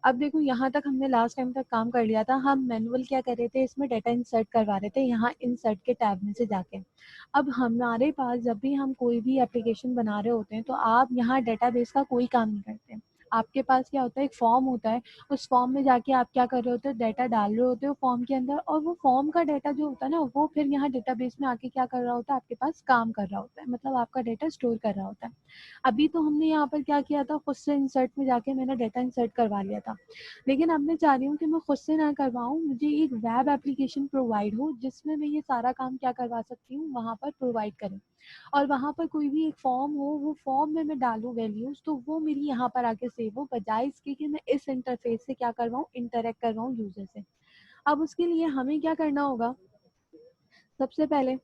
अब देखो यहाँ तक हमने लास्ट टाइम तक काम कर लिया था, हम मैनुअल क्या कर रहे थे, इसमें डाटा इंसर्ट करवा रहे थे यहाँ इंसर्ट के टैब में से जाके। अब हमारे पास जब भी हम कोई भी एप्लीकेशन बना रहे होते हैं तो आप यहाँ डेटाबेस का कोई काम नहीं करते। आपके पास क्या होता है, एक फॉर्म होता है, उस फॉर्म में जाके आप क्या कर रहे होते हो, डाटा डाल रहे होते हो फॉर्म के अंदर, और वो फॉर्म का डाटा जो होता है ना, वो फिर यहाँ डेटाबेस में आके क्या कर रहा होता है, आपके पास काम कर रहा होता है, मतलब आपका डाटा स्टोर कर रहा होता है। अभी तो हमने यहाँ पर क्या किया था, खुद से इंसर्ट में जाके मैंने डाटा इंसर्ट करवा लिया था, लेकिन अब मैं चाह रही हूँ कि मैं खुद से ना करवाऊँ, मुझे एक वेब एप्लीकेशन प्रोवाइड हो जिसमें मैं ये सारा काम क्या करवा सकती हूँ, वहाँ पर प्रोवाइड करें, और वहाँ पर कोई भी एक फॉर्म हो, वो फॉर्म में मैं डालूँ वैल्यूज, तो वो मेरी यहाँ पर आके सेव हो, बजाय इसके कि मैं इस इंटरफेस से क्या करवाऊँ, इंटरेक्ट करवाऊँ यूजर से। अब उसके लिए हमें क्या करना होगा, सबसे पहले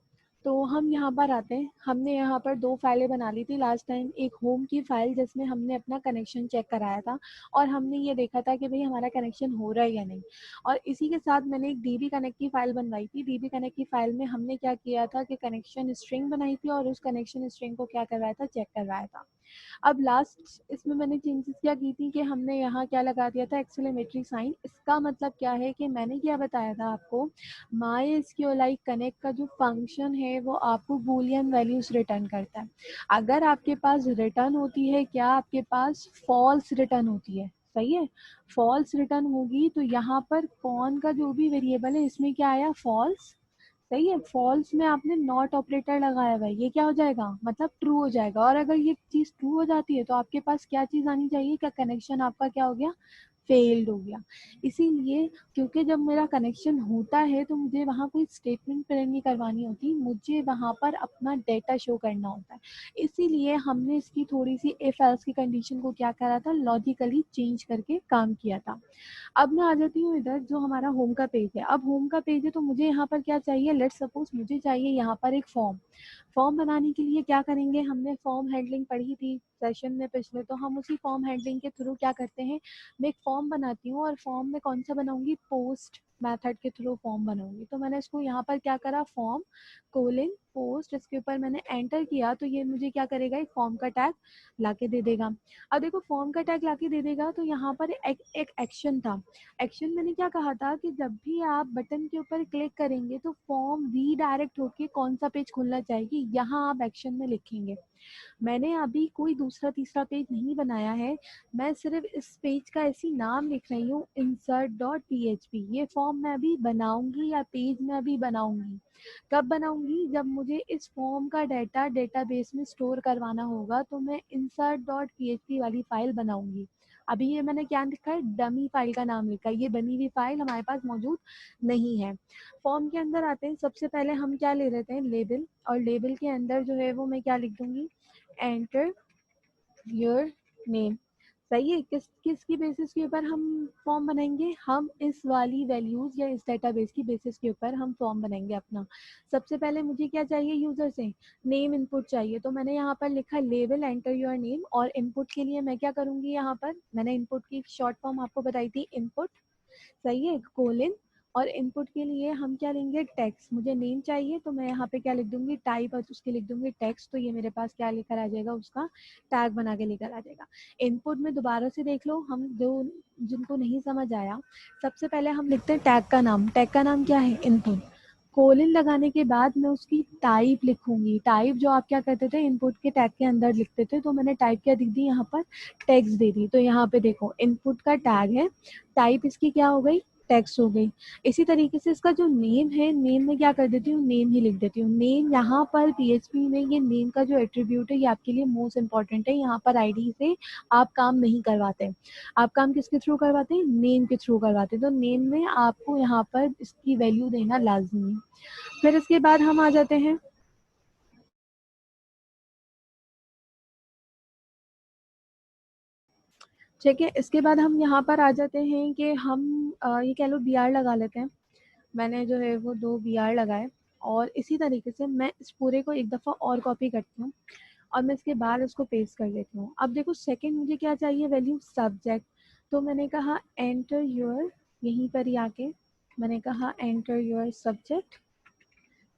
तो हम यहाँ पर आते हैं, हमने यहाँ पर 2 फाइलें बना ली थी लास्ट टाइम, एक होम की फाइल जिसमें हमने अपना कनेक्शन चेक कराया था और हमने ये देखा था कि भाई हमारा कनेक्शन हो रहा है या नहीं, और इसी के साथ मैंने एक डीबी कनेक्ट की फाइल बनवाई थी। डीबी कनेक्ट की फाइल में हमने क्या किया था कि कनेक्शन स्ट्रिंग बनाई थी और उस कनेक्शन स्ट्रिंग को क्या करवाया था, चेक करवाया था। अब लास्ट इसमें मैंने चेंजेस क्या की थी कि हमने यहाँ क्या लगा दिया था, एक्सेलेमेटरी साइन। इसका मतलब क्या है कि मैंने क्या बताया था आपको, माई एसक्यूएलआई कनेक्ट का जो फंक्शन है वो आपको बूलियन वैल्यूज रिटर्न करता है। अगर आपके पास रिटर्न होती है, क्या आपके पास फॉल्स रिटर्न होती है, सही है, फॉल्स रिटर्न होगी तो यहाँ पर कौन का जो भी वेरिएबल है इसमें क्या आया, फॉल्स। सही है, फॉल्स में आपने नॉट ऑपरेटर लगाया हुआ है, ये क्या हो जाएगा, मतलब ट्रू हो जाएगा। और अगर ये चीज ट्रू हो जाती है तो आपके पास क्या चीज आनी चाहिए, क्या कनेक्शन आपका क्या हो गया, फेल्ड हो गया। इसीलिए क्योंकि जब मेरा कनेक्शन होता है तो मुझे वहाँ कोई स्टेटमेंट प्रिंट नहीं करवानी होती, मुझे वहाँ पर अपना डेटा शो करना होता है। इसीलिए हमने इसकी थोड़ी सी इफ एल्स की कंडीशन को क्या करा था, लॉजिकली चेंज करके काम किया था। अब मैं आ जाती हूँ इधर, जो हमारा होम का पेज है। अब होम का पेज है तो मुझे यहाँ पर क्या चाहिए, लेट्स सपोज मुझे चाहिए यहाँ पर एक फॉर्म। फॉर्म बनाने के लिए क्या करेंगे, हमने फॉर्म हैंडलिंग पढ़ी थी सेशन में पिछले, तो हम उसी फॉर्म हैंडलिंग के थ्रू क्या करते हैं, मैं एक फॉर्म बनाती हूँ, और फॉर्म में कौन सा बनाऊंगी, पोस्ट मेथड के थ्रू फॉर्म बनाऊंगी। तो मैंने इसको यहाँ पर क्या करा, फॉर्म कोलिन पोस्ट, इसके ऊपर मैंने एंटर किया तो ये मुझे क्या करेगा, एक फॉर्म का टैग लाके दे देगा। अब देखो फॉर्म का टैग लाके दे देगा तो यहाँ पर एक एक्शन था। एक्शन मैंने क्या कहा था कि जब भी आप बटन के ऊपर क्लिक करेंगे तो फॉर्म रीडायरेक्ट होके कौन सा पेज खुलना चाहिए, यहाँ आप एक्शन में लिखेंगे। मैंने अभी कोई दूसरा तीसरा पेज नहीं बनाया है, मैं सिर्फ इस पेज का ऐसी नाम लिख रही हूँ, इंसर्ट डॉट php। ये फॉर्म मैं अभी बनाऊंगी या पेज में अभी बनाऊंगी, कब बनाऊंगी, जब मुझे इस फॉर्म का डाटा डेटाबेस में स्टोर करवाना होगा तो मैं इंसर्ट डॉट php वाली फाइल बनाऊंगी। अभी ये मैंने क्या लिखा है, डमी फाइल का नाम लिखा है, ये बनी हुई फाइल हमारे पास मौजूद नहीं है। फॉर्म के अंदर आते हैं, सबसे पहले हम क्या ले लेते हैं, लेबल, और लेबल के अंदर जो है वो मैं क्या लिख दूंगी, एंटर योर नेम। सही है, किसकी बेसिस के ऊपर हम फॉर्म बनाएंगे, हम इस वाली वैल्यूज या इस डेटाबेस की बेसिस के ऊपर हम फॉर्म बनाएंगे अपना। सबसे पहले मुझे क्या चाहिए, यूजर से नेम इनपुट चाहिए, तो मैंने यहाँ पर लिखा लेवल एंटर योर नेम, और इनपुट के लिए मैं क्या करूंगी, यहाँ पर मैंने इनपुट की शॉर्ट फॉर्म आपको बताई थी, इनपुट, सही है, कोलिन, और इनपुट के लिए हम क्या लेंगे, टेक्स्ट। मुझे नेम चाहिए तो मैं यहाँ पे क्या लिख दूंगी, टाइप, और उसके लिख दूंगी टेक्स्ट, तो ये मेरे पास क्या लेकर आ जाएगा, उसका टैग बना के लेकर आ जाएगा। इनपुट में दोबारा से देख लो, हम जो जिनको नहीं समझ आया, सबसे पहले हम लिखते हैं टैग का नाम, टैग का नाम क्या है, इनपुट। कोलिन लगाने के बाद मैं उसकी टाइप लिखूंगी, टाइप जो आप क्या करते थे, इनपुट के टैग के अंदर लिखते थे, तो मैंने टाइप क्या दिख दी, यहाँ पर टेक्स्ट दे दी। तो यहाँ पे देखो इनपुट का टैग है, टाइप इसकी क्या हो गई, टेक्स्ट हो गई। इसी तरीके से इसका जो नेम है, नेम में क्या कर देती हूँ, नेम ही लिख देती हूँ। नेम यहाँ पर पीएचपी में ये नेम का जो एट्रीब्यूट है ये आपके लिए मोस्ट इंपॉर्टेंट है, यहाँ पर आईडी से आप काम नहीं करवाते, आप काम किसके थ्रू करवाते हैं, नेम के थ्रू करवाते हैं। तो नेम में आपको यहाँ पर इसकी वैल्यू देना लाजमी है। फिर इसके बाद हम आ जाते हैं, ठीक है, इसके बाद हम यहाँ पर आ जाते हैं कि हम ये कह लो बी आर लगा लेते हैं। मैंने जो है वो 2 बी आर लगाए, और इसी तरीके से मैं इस पूरे को एक दफ़ा और कॉपी करती हूँ, और मैं इसके बाद उसको पेस्ट कर लेती हूँ। अब देखो सेकंड मुझे क्या चाहिए, वैल्यू सब्जेक्ट। तो मैंने कहा एंटर योर, यहीं पर ही आके मैंने कहा एंटर योर सब्जेक्ट,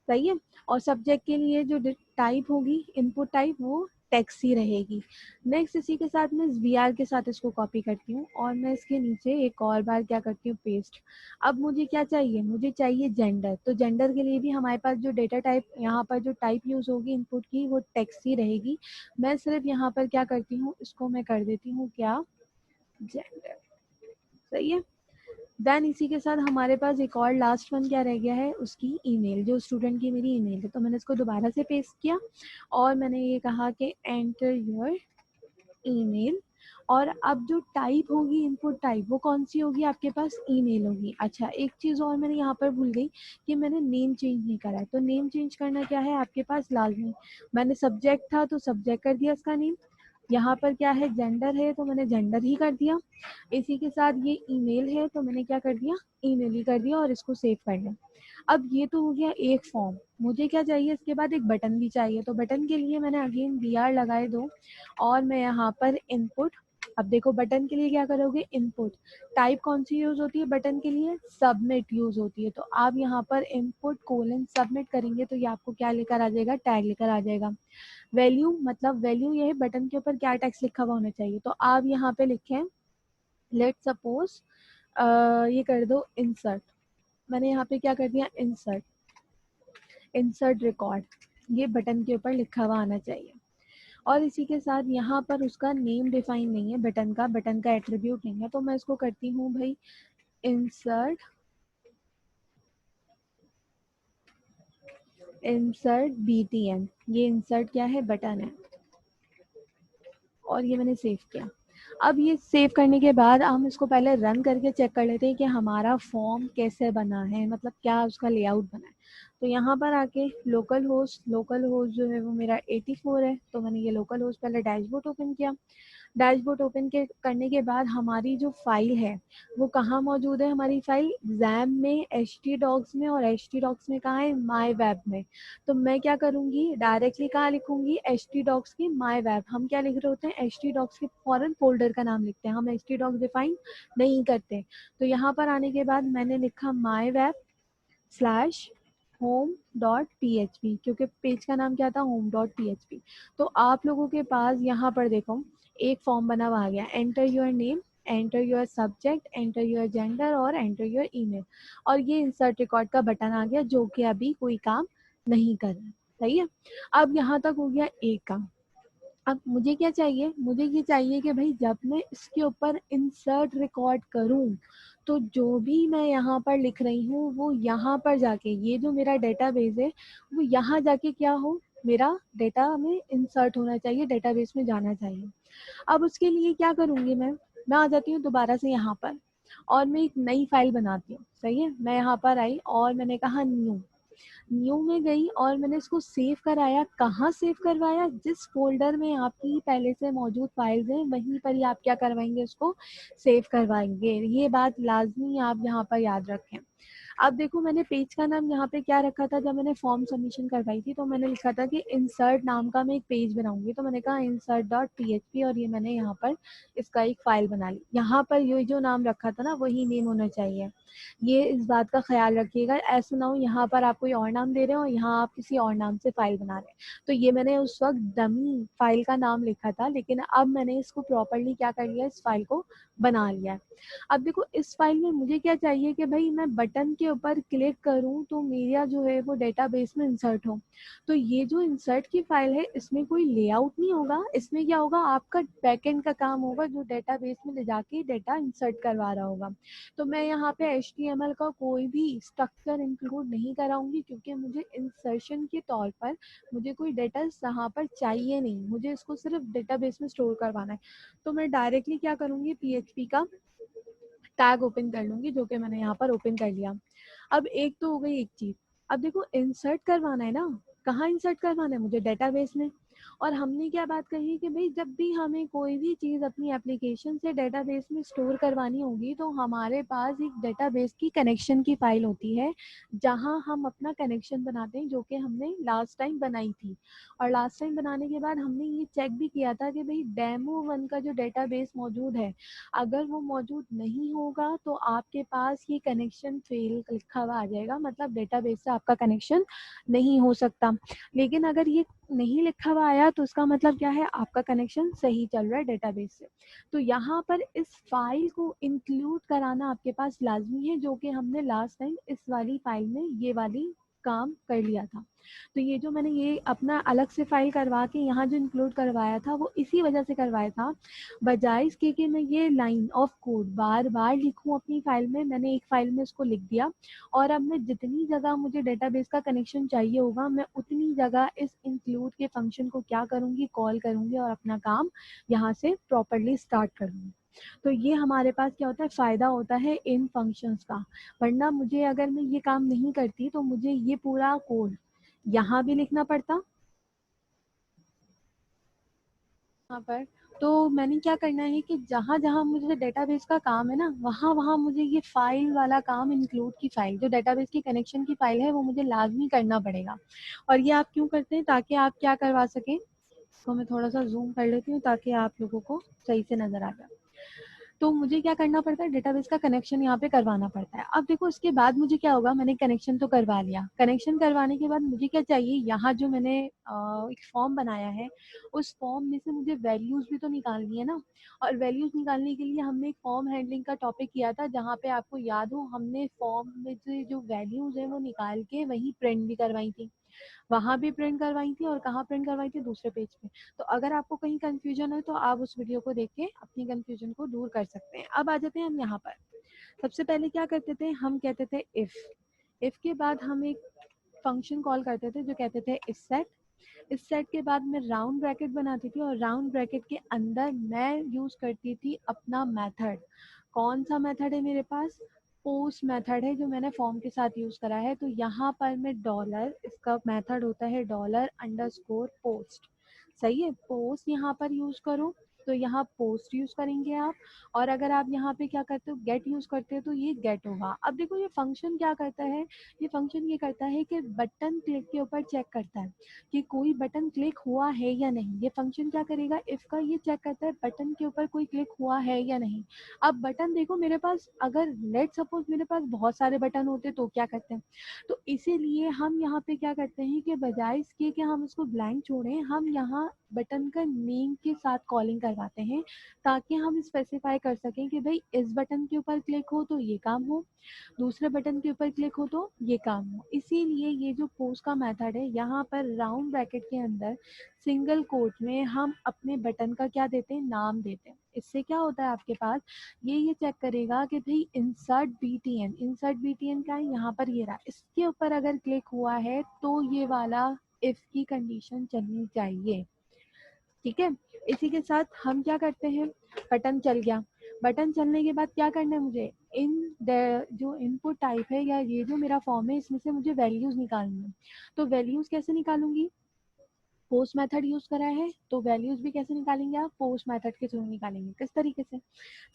सही है। और सब्जेक्ट के लिए जो टाइप होगी, इनपुट टाइप, वो टेक्स्ट ही रहेगी। नेक्स्ट इसी के साथ मैं VR के साथ इसको कॉपी करती हूँ और मैं इसके नीचे एक और बार क्या करती हूँ, पेस्ट। अब मुझे क्या चाहिए, मुझे चाहिए जेंडर। तो जेंडर के लिए भी हमारे पास जो डेटा टाइप यहाँ पर जो टाइप यूज होगी इनपुट की वो टेक्स्ट ही रहेगी। मैं सिर्फ यहाँ पर क्या करती हूँ, इसको मैं कर देती हूँ क्या, जेंडर। सही है। देन इसी के साथ हमारे पास एक और लास्ट वन क्या रह गया है, उसकी ईमेल, जो स्टूडेंट की मेरी ईमेल है। तो मैंने इसको दोबारा से पेस्ट किया और मैंने ये कहा कि एंटर योर ईमेल। और अब जो टाइप होगी इनपुट टाइप वो कौन सी होगी आपके पास, ईमेल होगी। अच्छा, एक चीज और मैंने यहाँ पर भूल गई कि मैंने नेम चेंज नहीं करा है। तो नेम चेंज करना क्या है आपके पास लाजमी, मैंने सब्जेक्ट था तो सब्जेक्ट कर दिया इसका नेम, यहाँ पर क्या है जेंडर है तो मैंने जेंडर ही कर दिया। इसी के साथ ये ईमेल है तो मैंने क्या कर दिया, ईमेल ही कर दिया और इसको सेव कर लिया। अब ये तो हो गया एक फॉर्म। मुझे क्या चाहिए इसके बाद, एक बटन भी चाहिए। तो बटन के लिए मैंने अगेन BR लगाए दो और मैं यहाँ पर इनपुट। अब देखो बटन के लिए क्या करोगे, इनपुट। टाइप कौन सी यूज होती है बटन के लिए, सबमिट यूज होती है। तो आप यहाँ पर इनपुट कोलन सबमिट करेंगे तो ये आपको क्या लेकर आ जाएगा, टैग लेकर आ जाएगा। वैल्यू मतलब वैल्यू ये है बटन के ऊपर क्या टेक्स्ट लिखा हुआ होना चाहिए। तो आप यहाँ पे लिखें लेट सपोज ये कर दो इंसर्ट। मैंने यहाँ पे क्या कर दिया, इंसर्ट, इंसर्ट रिकॉर्ड। ये बटन के ऊपर लिखा हुआ आना चाहिए। और इसी के साथ यहाँ पर उसका नेम डिफाइन नहीं है बटन का एट्रीब्यूट नहीं है। तो मैं इसको करती हूँ भाई इंसर्ट, इंसर्ट BTN। ये इंसर्ट क्या है, बटन है। और ये मैंने सेव किया। अब ये सेव करने के बाद हम इसको पहले रन करके चेक कर लेते हैं कि हमारा फॉर्म कैसे बना है, मतलब क्या उसका लेआउट बना है। तो यहाँ पर आके लोकल होस्ट जो है वो मेरा 84 है। तो मैंने ये लोकल होस्ट पहले डैशबोर्ड ओपन किया। डैशबोर्ड ओपन के करने के बाद हमारी जो फाइल है वो कहाँ मौजूद है, हमारी फाइल जैम में, htdocs में, और htdocs में कहाँ है, माई वेब में। तो मैं क्या करूँगी, डायरेक्टली कहाँ लिखूंगी, htdocs की माई वेब। हम क्या लिख रहे होते हैं, htdocs के फॉरन फोल्डर का नाम लिखते हैं, हम htdocs डिफाइन नहीं करते। तो यहाँ पर आने के बाद मैंने लिखा माई वेब स्लैश home.php, क्योंकि पेज का नाम क्या था, home.php। तो आप लोगों के पास यहाँ पर देखो एक फॉर्म बना हुआ आ गया, enter your name, enter your subject, enter your gender और एंटर योर ईमेल। और ये इंसर्ट रिकॉर्ड का बटन आ गया जो कि अभी कोई काम नहीं कर रहा। सही है। अब यहाँ तक हो गया एक काम। अब मुझे क्या चाहिए, मुझे ये चाहिए कि भाई जब मैं इसके ऊपर इंसर्ट रिकॉर्ड करूं तो जो भी मैं यहाँ पर लिख रही हूँ वो यहाँ पर जाके, ये जो मेरा डेटाबेस है वो यहाँ जाके क्या हो, मेरा डेटा में इंसर्ट होना चाहिए, डेटाबेस में जाना चाहिए। अब उसके लिए क्या करूँगी मैं आ जाती हूँ दोबारा से यहाँ पर और मैं एक नई फाइल बनाती हूँ। सही है। मैं यहाँ पर आई और मैंने कहा न्यू में गई और मैंने इसको सेव कराया। कहाँ सेव करवाया, जिस फोल्डर में आपकी पहले से मौजूद फाइल्स हैं वहीं पर ही आप क्या करवाएंगे, उसको सेव करवाएंगे। ये बात लाजमी आप यहाँ पर याद रखें। अब देखो मैंने पेज का नाम यहाँ पे क्या रखा था, जब मैंने फॉर्म सबमिशन करवाई थी तो मैंने लिखा था कि इंसर्ट नाम का मैं एक पेज बनाऊंगी। तो मैंने कहा insert.php और ये मैंने यहाँ पर इसका एक फाइल बना ली। यहाँ पर ये जो नाम रखा था ना वही नेम होना चाहिए। ये इस बात का ख्याल रखिएगा, ऐसा ना हो यहाँ पर आप कोई और नाम दे रहे हो यहाँ आप किसी और नाम से फाइल बना रहे हैं। तो ये मैंने उस वक्त डमी फाइल का नाम लिखा था, लेकिन अब मैंने इसको प्रॉपरली क्या कर लिया, इस फाइल को बना लिया। अब देखो इस फाइल में मुझे क्या चाहिए कि भाई मैं बटन के ऊपर क्लिक करूं तो मेरा जो है वो डेटाबेस में इंसर्ट हो। तो ये जो इंसर्ट की फाइल है इसमें कोई लेआउट नहीं होगा, इसमें क्या होगा, आपका बैकएंड का काम होगा जो डेटाबेस में ले जाके डेटा इंसर्ट करवा रहा होगा। तो मैं यहाँ पे HTML का कोई भी स्ट्रक्चर इंक्लूड नहीं कराऊंगी क्योंकि मुझे इंसर्शन के तौर पर मुझे कोई डेटा यहाँ पर चाहिए नहीं, मुझे इसको सिर्फ डेटाबेस में स्टोर करवाना है। तो मैं डायरेक्टली क्या करूँगी, PHP का टैग ओपन कर लूंगी जो कि मैंने यहाँ पर ओपन कर लिया। अब एक तो हो गई एक चीज। अब देखो इंसर्ट करवाना है ना, कहाँ इंसर्ट करवाना है, मुझे डेटाबेस में। और हमने क्या बात कही कि भाई जब भी हमें कोई भी चीज़ अपनी एप्लीकेशन से डेटाबेस में स्टोर करवानी होगी तो हमारे पास एक डेटाबेस की कनेक्शन की फाइल होती है जहां हम अपना कनेक्शन बनाते हैं, जो कि हमने लास्ट टाइम बनाई थी। और लास्ट टाइम बनाने के बाद हमने ये चेक भी किया था कि भाई डेमो 1 का जो डेटाबेस मौजूद है अगर वो मौजूद नहीं होगा तो आपके पास ये कनेक्शन फेल लिखा हुआ आ जाएगा, मतलब डेटाबेस से आपका कनेक्शन नहीं हो सकता। लेकिन अगर ये नहीं लिखा हुआ आया तो उसका मतलब क्या है, आपका कनेक्शन सही चल रहा है डेटाबेस से। तो यहाँ पर इस फाइल को इंक्लूड कराना आपके पास लाजमी है, जो कि हमने लास्ट टाइम इस वाली फाइल में ये वाली काम कर लिया था। तो ये जो मैंने ये अपना अलग से फाइल करवा के यहाँ जो इंक्लूड करवाया था वो इसी वजह से करवाया था, बजाय इसके कि मैं ये लाइन ऑफ कोड बार बार लिखूँ अपनी फाइल में, मैंने एक फाइल में इसको लिख दिया। और अब मैं जितनी जगह मुझे डेटाबेस का कनेक्शन चाहिए होगा, मैं उतनी जगह इस इंक्लूड के फंक्शन को क्या करूँगी, कॉल करूँगी और अपना काम यहाँ से प्रॉपरली स्टार्ट करूँगी। तो ये हमारे पास क्या होता है, फ़ायदा होता है इन फंक्शंस का। वरना मुझे अगर मैं ये काम नहीं करती तो मुझे ये पूरा कोड यहाँ भी लिखना पड़ता यहाँ पर। तो मैंने क्या करना है कि जहाँ जहाँ मुझे डेटाबेस का काम है ना, वहाँ वहाँ मुझे ये फाइल वाला काम, इंक्लूड की फाइल जो डेटाबेस की कनेक्शन की फाइल है वो मुझे लाजमी करना पड़ेगा। और ये आप क्यों करते हैं, ताकि आप क्या करवा सकें। तो मैं थोड़ा सा जूम कर लेती हूँ ताकि आप लोगों को सही से नजर आ जाए। तो मुझे क्या करना पड़ता है, डेटाबेस का कनेक्शन यहाँ पे करवाना पड़ता है। अब देखो इसके बाद मुझे क्या होगा, मैंने कनेक्शन तो करवा लिया, कनेक्शन करवाने के बाद मुझे क्या चाहिए, यहाँ जो मैंने एक फॉर्म बनाया है उस फॉर्म में से मुझे वैल्यूज भी तो निकालनी है ना। और वैल्यूज निकालने के लिए हमने एक फॉर्म हैंडलिंग का टॉपिक किया था, जहाँ पे आपको याद हो हमने फॉर्म में से जो वैल्यूज है वो निकाल के वही प्रिंट भी करवाई थी। वहाँ भी प्रिंट करवाई थी और कहाँ प्रिंट करवाई थी, दूसरे पेज पे। तो अगर आपको कहीं कंफ्यूजन है तो आप उस वीडियो को देख के अपनी कंफ्यूजन को दूर कर सकते हैं। अब आ जाते हैं हम यहाँ पर। सबसे पहले क्या करते थे, हम कहते थे इफ के बाद हम एक फंक्शन कॉल करते थे जो कहते थे इफ सेट। इस सेट के बाद मैं राउंड ब्रैकेट बनाती थी और राउंड ब्रैकेट के अंदर मैं यूज करती थी अपना मेथड। कौन सा मेथड है मेरे पास, पोस्ट मेथड है जो मैंने फॉर्म के साथ यूज करा है। तो यहाँ पर मैं डॉलर, इसका मेथड होता है डॉलर अंडरस्कोर पोस्ट। सही है, पोस्ट यहाँ पर यूज करो तो यहाँ पोस्ट यूज करेंगे आप। और अगर आप यहाँ पे क्या करते हो, गेट यूज करते हो तो ये गेट होगा। अब देखो ये फंक्शन क्या करता है, ये फंक्शन ये करता है कि बटन क्लिक के ऊपर चेक करता है कि कोई बटन क्लिक हुआ है या नहीं। ये फंक्शन क्या करेगा, इफ का ये चेक करता है बटन के ऊपर कोई क्लिक हुआ है या नहीं। अब बटन देखो मेरे पास, अगर लेट सपोज मेरे पास बहुत सारे बटन होते तो क्या करते हैं, तो इसीलिए हम यहाँ पे क्या करते हैं कि बजाय इसके कि हम इसको ब्लैंक छोड़ें, हम यहाँ बटन का नेम के साथ कॉलिंग करवाते हैं, ताकि हम स्पेसिफाई कर सकें कि भाई इस बटन के ऊपर क्लिक हो तो ये काम हो, दूसरे बटन के ऊपर क्लिक हो तो ये काम हो। इसीलिए ये जो पोस्ट का मेथड है, यहाँ पर राउंड ब्रैकेट के अंदर सिंगल कोट में हम अपने बटन का क्या देते हैं, नाम देते हैं। इससे क्या होता है आपके पास, ये चेक करेगा कि भाई इंसर्ट बीटीएन, इंसर्ट बीटीएन क्या है, यहाँ पर ये रहा, इसके ऊपर अगर क्लिक हुआ है तो ये वाला इफ की कंडीशन चलनी चाहिए। ठीक है, इसी के साथ हम क्या करते हैं, बटन चल गया। बटन चलने के बाद क्या करना है मुझे, इन जो इनपुट टाइप है या ये जो मेरा फॉर्म है इसमें से मुझे वैल्यूज निकालनी है। तो वैल्यूज कैसे निकालूंगी, पोस्ट मेथड यूज करा है तो वैल्यूज भी कैसे निकालेंगे आप, पोस्ट मेथड के थ्रू निकालेंगे। किस तरीके से,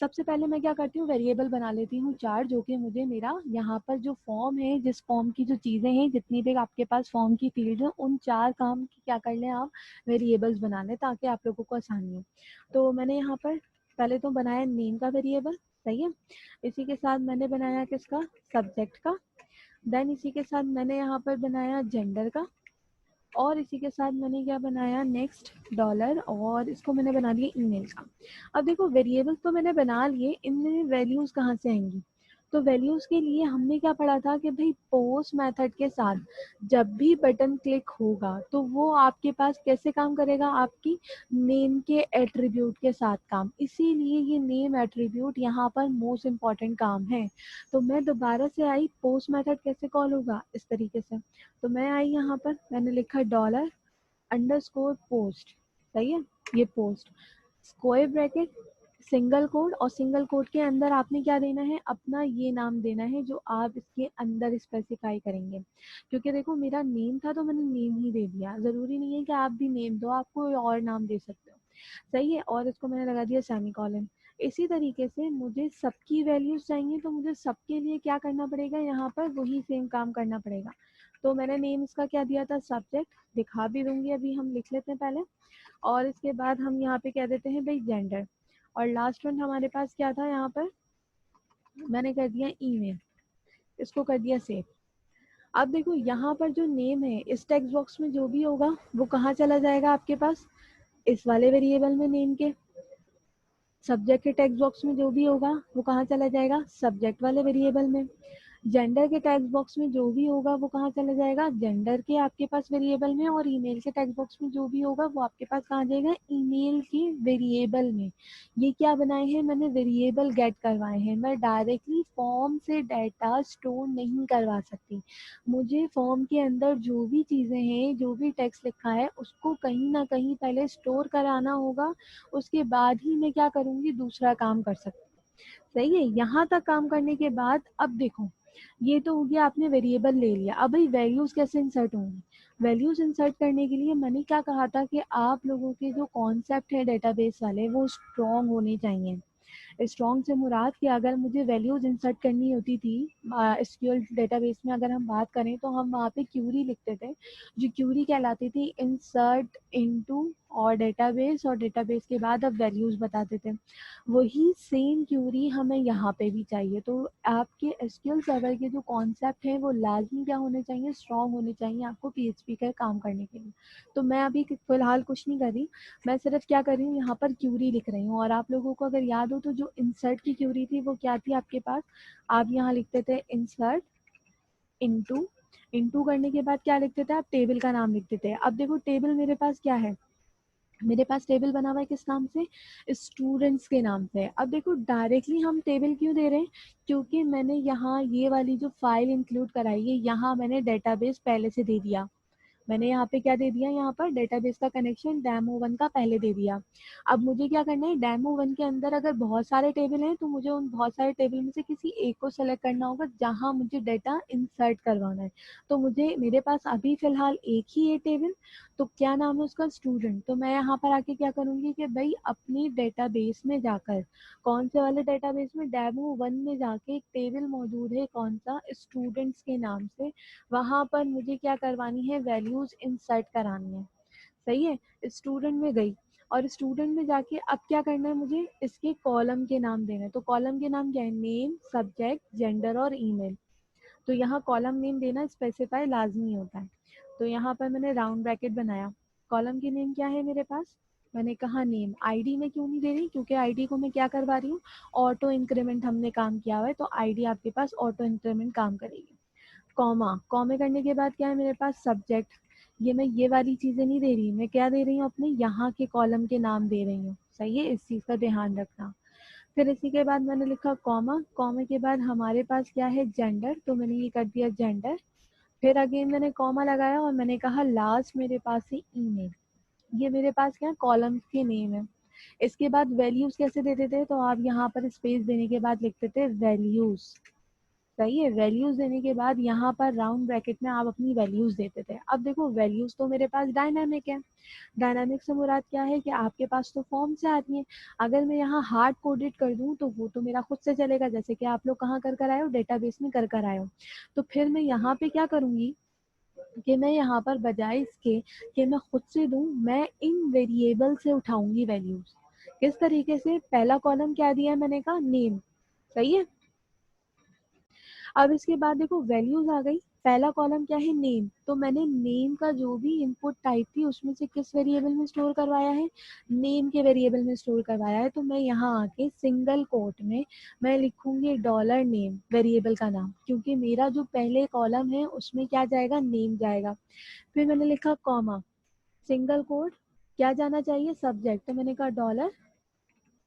सबसे पहले मैं क्या करती हूँ, वेरिएबल बना लेती हूँ चार, जो कि मुझे मेरा यहाँ पर जो फॉर्म है, जिस फॉर्म की जो चीजें हैं, जितनी भी आपके पास फॉर्म की फील्ड है, उन चार काम की क्या कर लें आप, वेरिएबल्स बना लें ताकि आप लोगों को आसानी हो। तो मैंने यहाँ पर पहले तो बनाया नेम का वेरिएबल, सही है। इसी के साथ मैंने बनाया किसका, सब्जेक्ट का। देन इसी के साथ मैंने यहाँ पर बनाया जेंडर का। और इसी के साथ मैंने क्या बनाया, नेक्स्ट डॉलर, और इसको मैंने बना दिया ईमेल का। अब देखो वेरिएबल्स तो मैंने बना लिए, इनमें वैल्यूज कहाँ से आएंगी। तो वैल्यूज के लिए हमने क्या पढ़ा था कि भाई पोस्ट मेथड के साथ जब भी बटन क्लिक होगा तो वो आपके पास कैसे काम करेगा, आपकी नेम के एट्रीब्यूट के साथ काम। इसीलिए ये नेम एट्रीब्यूट यहाँ पर मोस्ट इम्पॉर्टेंट काम है। तो मैं दोबारा से आई, पोस्ट मेथड कैसे कॉल होगा, इस तरीके से। तो मैं आई यहाँ पर, मैंने लिखा डॉलर अंडरस्कोर पोस्ट, सही है, ये post, square bracket, single code, और सिंगल कोड के अंदर आपने क्या देना है, अपना ये नाम देना है जो आप इसके अंदर स्पेसिफाई करेंगे। क्योंकि देखो मेरा नेम था तो मैंने नेम ही दे दिया, जरूरी नहीं है कि आप भी नेम दो, आप कोई और नाम दे सकते हो, सही है। और इसको मैंने लगा दिया सेमी कॉलन। इसी तरीके से मुझे सबकी वैल्यूज चाहिए, तो मुझे सबके लिए क्या करना पड़ेगा, यहाँ पर वही सेम काम करना पड़ेगा। तो मैंने नेम इसका क्या दिया था, सब्जेक्ट, दिखा भी दूंगी, अभी हम लिख लेते हैं पहले। और इसके बाद हम यहाँ पे कह देते हैं भाई जेंडर। और लास्ट वन हमारे पास क्या था, यहाँ पर मैंने कर दिया ईमेल, इसको कर दिया सेव। अब देखो यहाँ पर जो नेम है इस टेक्स्ट बॉक्स में जो भी होगा वो कहाँ चला जाएगा आपके पास, इस वाले वेरिएबल में नेम के। सब्जेक्ट के टेक्स्ट बॉक्स में जो भी होगा वो कहाँ चला जाएगा, सब्जेक्ट वाले वेरिएबल में। जेंडर के टेक्स्ट बॉक्स में जो भी होगा वो कहाँ चला जाएगा, जेंडर के आपके पास वेरिएबल में। और ईमेल के टेक्स्ट बॉक्स में जो भी होगा वो आपके पास कहाँ जाएगा, ईमेल के वेरिएबल में। ये क्या बनाए हैं मैंने, वेरिएबल गेट करवाए हैं। मैं डायरेक्टली फॉर्म से डाटा स्टोर नहीं करवा सकती। मुझे फॉर्म के अंदर जो भी चीजें हैं, जो भी टेक्स्ट लिखा है, उसको कहीं ना कहीं पहले स्टोर कराना होगा। उसके बाद ही मैं क्या करूंगी, दूसरा काम कर सकती हूँ। सही है। यहाँ तक काम करने के बाद अब देखो, ये तो हो गया, आपने वेरिएबल ले लिया। अब भाई वैल्यूज कैसे इंसर्ट होंगी। वैल्यूज इंसर्ट करने के लिए मैंने क्या कहा था कि आप लोगों के जो कॉन्सेप्ट है डेटाबेस वाले वो स्ट्रॉन्ग होने चाहिए। स्ट्रॉन्ग से मुराद कि अगर मुझे वैल्यूज इंसर्ट करनी होती थी एसक्यूएल डेटाबेस में, अगर हम बात करें तो हम वहाँ पे क्यूरी लिखते थे, जो क्यूरी कहलाती थी इंसर्ट इनटू और डेटाबेस, और डेटाबेस के बाद अब वैल्यूज बताते थे। वही सेम क्यूरी हमें यहाँ पे भी चाहिए। तो आपके एसक्यूएल सर्वर के जो कॉन्सेप्ट हैं वो लाजमी क्या होने चाहिए, स्ट्रॉन्ग होने चाहिए आपको पीएचपी का काम करने के लिए। तो मैं अभी फिलहाल कुछ नहीं कर रही, मैं सिर्फ क्या कर रही हूँ, यहाँ पर क्यूरी लिख रही हूँ। और आप लोगों को अगर याद हो तो जो इंसर्ट की क्यूरी थी वो क्या थी आपके पास, आप यहाँ लिखते थे इंसर्ट इनटू। इनटू करने के बाद क्या लिखते थे आप, टेबल का नाम लिखते थे। अब देखो टेबल मेरे पास क्या है, मेरे पास टेबल बना हुआ है किस नाम से, स्टूडेंट्स के नाम से। अब देखो डायरेक्टली हम टेबल क्यों दे रहे हैं, क्योंकि मैंने यहाँ ये वाली जो फाइल इंक्लूड कराई है, यहाँ मैंने डेटाबेस पहले से दे दिया। मैंने यहाँ पे क्या दे दिया, यहाँ पर डेटाबेस का कनेक्शन डेमो 1 का पहले दे दिया। अब मुझे क्या करना है, डेमो 1 के अंदर अगर बहुत सारे टेबल हैं तो मुझे उन बहुत सारे टेबल में से किसी एक को सेलेक्ट करना होगा जहां मुझे डेटा इंसर्ट करवाना है। तो मुझे, मेरे पास अभी फिलहाल एक ही है टेबल, तो क्या नाम है उसका, स्टूडेंट। तो मैं यहाँ पर आके क्या करूंगी कि भाई अपनी डेटाबेस में जाकर, कौन से वाले डेटाबेस में, डेमो 1 में जाके एक टेबल मौजूद है कौन सा, स्टूडेंट्स के नाम से। वहां पर मुझे क्या करवानी है, वैल्यूज इंसर्ट करानी है। सही है। स्टूडेंट में गई, और स्टूडेंट में जाके अब क्या करना है, मुझे इसके कॉलम के नाम देने हैं। तो कॉलम के नाम क्या है, नेम, सब्जेक्ट, जेंडर और ईमेल। तो यहाँ कॉलम नेम देना स्पेसिफाई लाजमी होता है। तो यहाँ पर मैंने राउंड ब्रैकेट बनाया। कॉलम की नेम क्या है मेरे पास, मैंने कहा नेम। आईडी में क्यों नहीं दे रही, क्योंकि आईडी को मैं क्या करवा रही हूँ, ऑटो इंक्रीमेंट हमने काम किया हुआ है, तो आईडी आपके पास ऑटो इंक्रीमेंट काम करेगी। कॉमा, कॉमे करने के बाद क्या है मेरे पास, सब्जेक्ट। ये मैं ये वाली चीजें नहीं दे रही, मैं क्या दे रही हूँ, अपने यहाँ के कॉलम के नाम दे रही हूँ। सही है, इस चीज का ध्यान रखना। फिर इसी के बाद मैंने लिखा कॉमा, कॉमे के बाद हमारे पास क्या है, जेंडर, तो मैंने ये कर दिया जेंडर। फिर अगेन मैंने कॉमा लगाया और मैंने कहा लास्ट मेरे पास है ईमेल। ये मेरे पास क्या है, कॉलम्स के नेम है। इसके बाद वैल्यूज कैसे देते थे, तो आप यहाँ पर स्पेस देने के बाद लिखते थे वैल्यूज। सही है। वैल्यूज देने के बाद यहाँ पर राउंड ब्रैकेट में आप अपनी वैल्यूज देते थे। अब देखो वैल्यूज तो मेरे पास डायनामिक है। डायनामिक से मुराद क्या है कि आपके पास तो फॉर्म से आती है। अगर मैं यहाँ हार्ड कोडेड कर दूं तो वो तो मेरा खुद से चलेगा, जैसे कि आप लोग कहाँ कर आए हो, डेटाबेस में कर आए हो। तो फिर मैं यहाँ पे क्या करूंगी कि मैं यहाँ पर बजाय इसके कि मैं खुद से दूं, मैं इन वेरिएबल से उठाऊंगी वैल्यूज। किस तरीके से, पहला कॉलम क्या दिया है मैंने कहा, नेम। सही है। अब इसके बाद देखो वैल्यूज आ गई, पहला कॉलम क्या है, नेम। तो मैंने नेम का जो भी इनपुट टाइप थी उसमें से किस वेरिएबल में स्टोर करवाया है, नेम के वेरिएबल में स्टोर करवाया है। तो मैं यहाँ आके सिंगल कोट में मैं लिखूंगी डॉलर नेम, वेरिएबल का नाम, क्योंकि मेरा जो पहले कॉलम है उसमें क्या जाएगा, नेम जाएगा। फिर मैंने लिखा कॉमा, सिंगल कोट, क्या जाना चाहिए, सब्जेक्ट। तो मैंने कहा डॉलर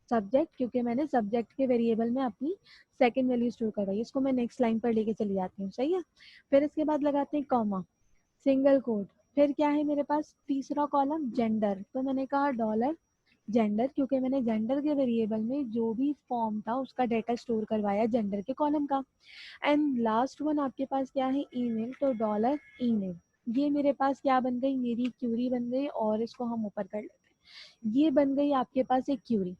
सब्जेक्ट, क्योंकि मैंने सब्जेक्ट के वेरिएबल में अपनी सेकंड वैल्यू स्टोर करवाई। इसको मैं नेक्स्ट लाइन पर लेके चली जाती हूँ। सही है। फिर इसके बाद लगाते हैं कॉमा, सिंगल कोट। फिर क्या है मेरे पास, तीसरा कॉलम जेंडर। तो मैंने कहा डॉलर जेंडर, क्योंकि मैंने जेंडर के वेरिएबल में जो भी फॉर्म था उसका डेटा स्टोर करवाया जेंडर के कॉलम का। एंड लास्ट वन आपके पास क्या है, ईमेल। तो डॉलर ईमेल। ये मेरे पास क्या बन गई, मेरी क्यूरी बन गई। और इसको हम ऊपर कर लेते हैं, ये बन गई आपके पास एक क्यूरी।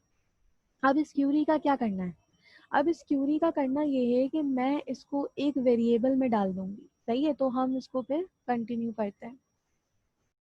अब इस क्यूरी का क्या करना है, अब इस क्यूरी का करना ये है कि मैं इसको एक वेरिएबल में डाल दूंगी। सही है। तो हम इसको फिर कंटिन्यू करते हैं।